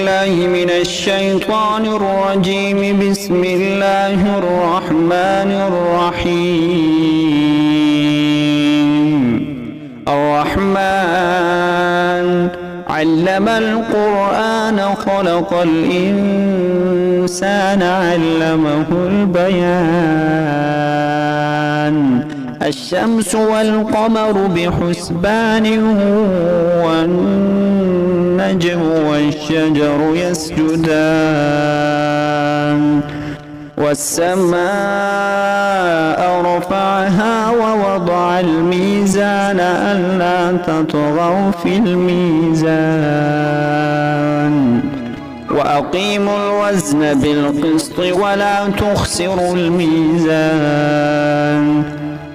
بالله من الشيطان الرجيم. بسم الله الرحمن الرحيم. الرحمن علم القرآن خلق الإنسان علمه البيان. الشمس والقمر بحسبان والنجم والشجر يسجدان. والسماء رفعها ووضع الميزان ألا تطغوا في الميزان وأقيموا الوزن بالقسط ولا تخسروا الميزان.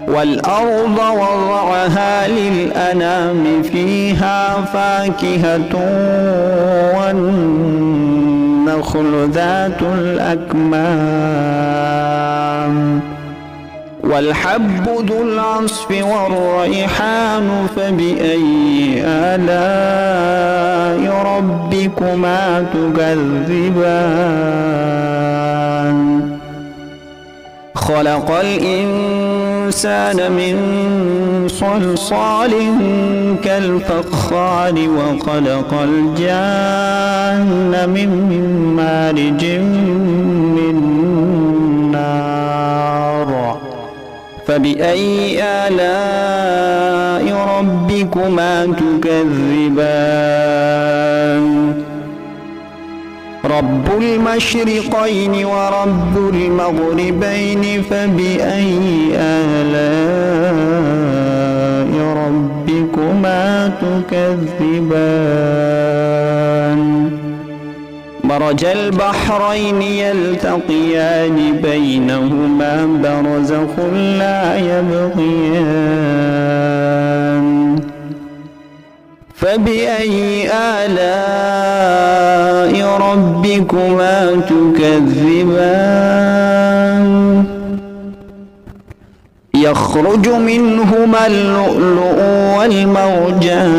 والأرض وضعها للأنام فيها فاكهة والنخل ذات الأكمام والحب ذو العصف والريحان. فبأي آلاء ربكما تكذبان؟ خلق الإنسان من صلصال كالفخار وخلق الجان من مارج من نار. فبأي آلاء ربكما تكذبان؟ رب المشرقين ورب المغربين. فبأي آلاء ربكما تكذبان؟ مرج البحرين يلتقيان بينهما برزخ لا يبغيان. فبأي آلاء ربكما تكذبان؟ يخرج منهما اللؤلؤ والمرجان.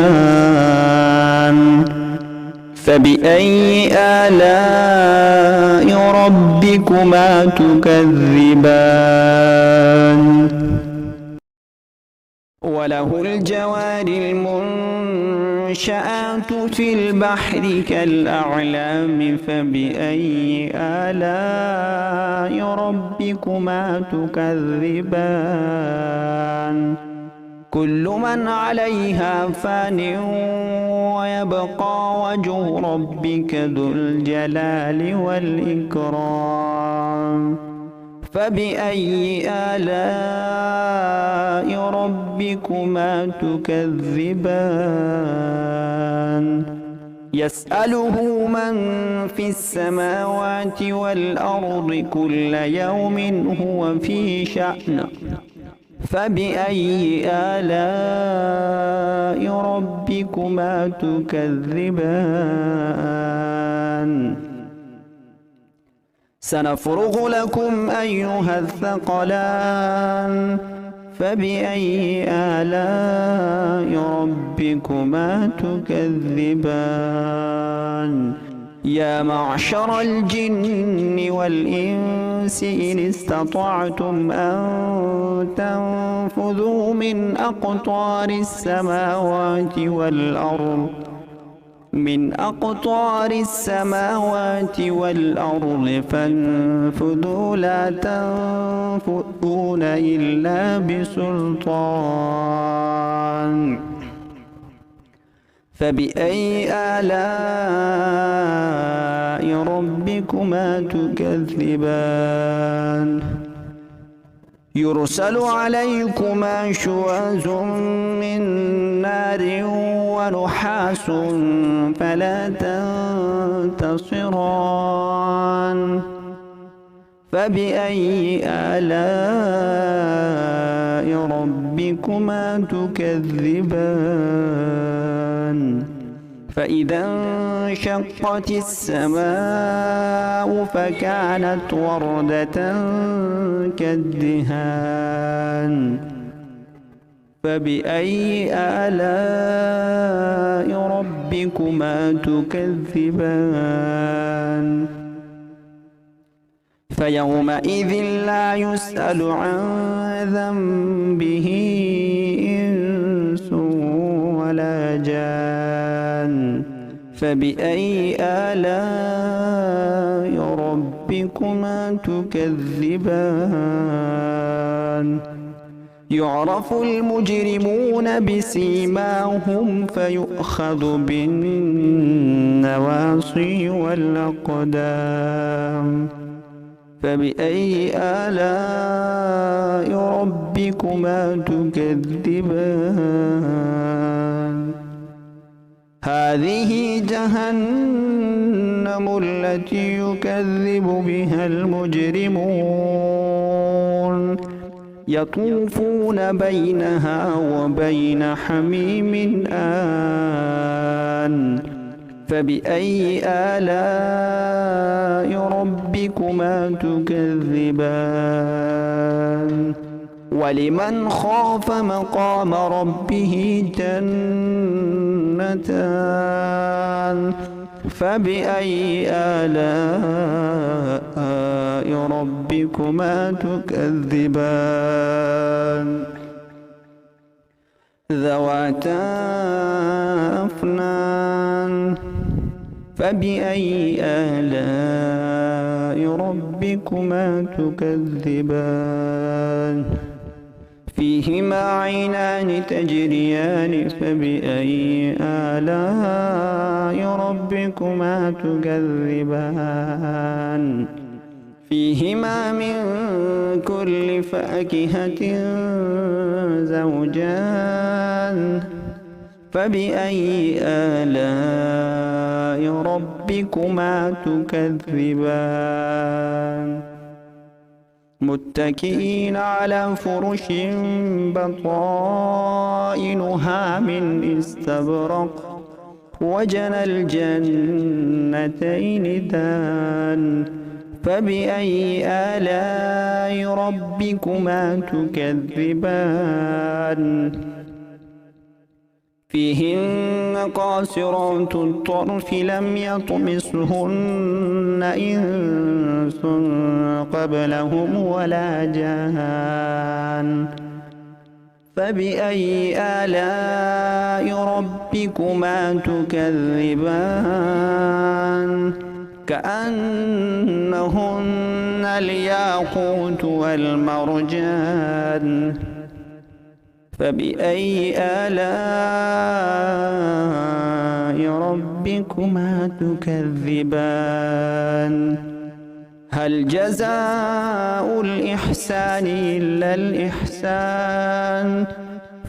فبأي آلاء ربكما تكذبان؟ وله الجوار المنشآت في البحر كالأعلام. فبأي آلاء ربكما تكذبان؟ كل من عليها فان ويبقى وجه ربك ذو الجلال والإكرام. فبأي آلاء ربكما تكذبان؟ يسأله من في السماوات والأرض كل يوم هو في شأن. فبأي آلاء ربكما تكذبان؟ سنفرغ لكم أيها الثقلان. فبأي آلاء ربكما تكذبان؟ يا معشر الجن والإنس إن استطعتم أن تنفذوا من أقطار السماوات والأرض فانفذوا لا تنفذون إلا بسلطان. فبأي آلاء ربكما تكذبان؟ يرسل عليكما شواظ من نار ونحاس فلا تنتصران. فبأي آلاء ربكما تكذبان؟ فإذا انشقت السماء فكانت وردة كالدهان. فبأي آلاء ربكما ربكما تكذبان فيومئذ لا يسأل عن ذنبه إنس ولا جان فبأي آلاء ربكما تكذبان يعرف المجرمون بسيماهم فيؤخذ بالنواصي والأقدام فبأي آلاء ربكما تكذبان هذه جهنم التي يكذب بها المجرمون يطوفون بينها وبين حميم آن فبأي آلاء ربكما تكذبان ولمن خاف مقام ربه جنتان فبأي آلاء ربكما تكذبان ذواتا أفنان فبأي آلاء ربكما تكذبان فيهما عينان تجريان فبأي آلاء ربكما تكذبان فيهما من كل فاكهة زوجان فبأي آلاء ربكما تكذبان متكئين على فرش بطائنها من استبرق وجنى الجنتين دان فبأي آلاء ربكما تكذبان فيهن قاصرات الطرف لم يطمثهن إنس قبلهم ولا جان فبأي آلاء ربكما تكذبان كأنهن الياقوت والمرجان فبأي آلاء ربكما تكذبان هل جزاء الإحسان إلا الإحسان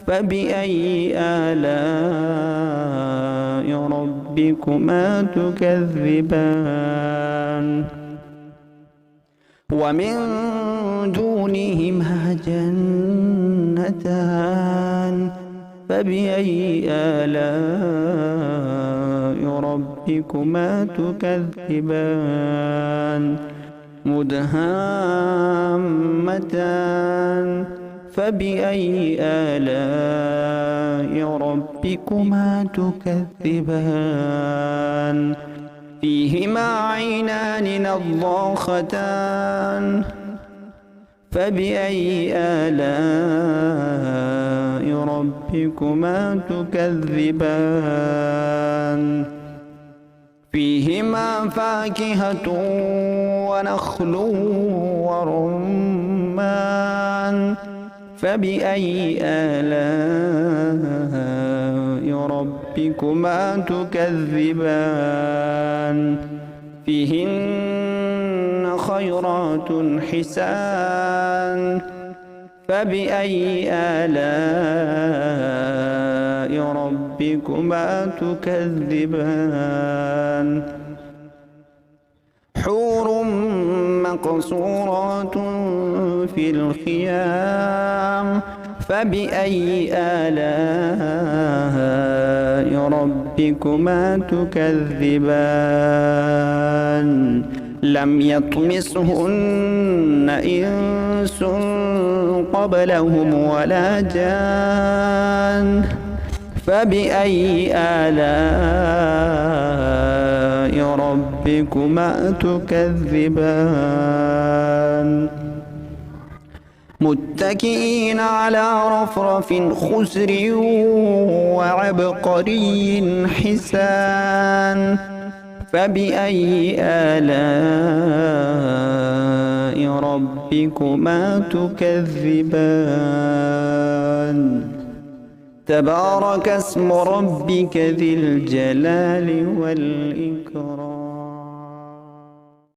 فبأي آلاء ربكما تكذبان ومن دونهما جنتان فبأي آلاء ربكما تكذبان مدهامتان فبأي آلاء ربكما تكذبان فيهما عينان نضاختان فبأي آلاء ربكما تكذبان فيهما فاكهة ونخل ورمان فبأي آلاء ربكما تكذبان فيهن خيرات حسان فبأي آلاء ربكما تكذبان حور مقصورات في الخيام فبأي آلاء ربكما تكذبان لم يطمثهن إنس قبلهم ولا جان فبأي آلاء ربكما تكذبان متكئين على رفرف خضر وعبقري حسان فبأي آلاء ربكما تكذبان تبارك اسم ربك ذي الجلال والإكرام.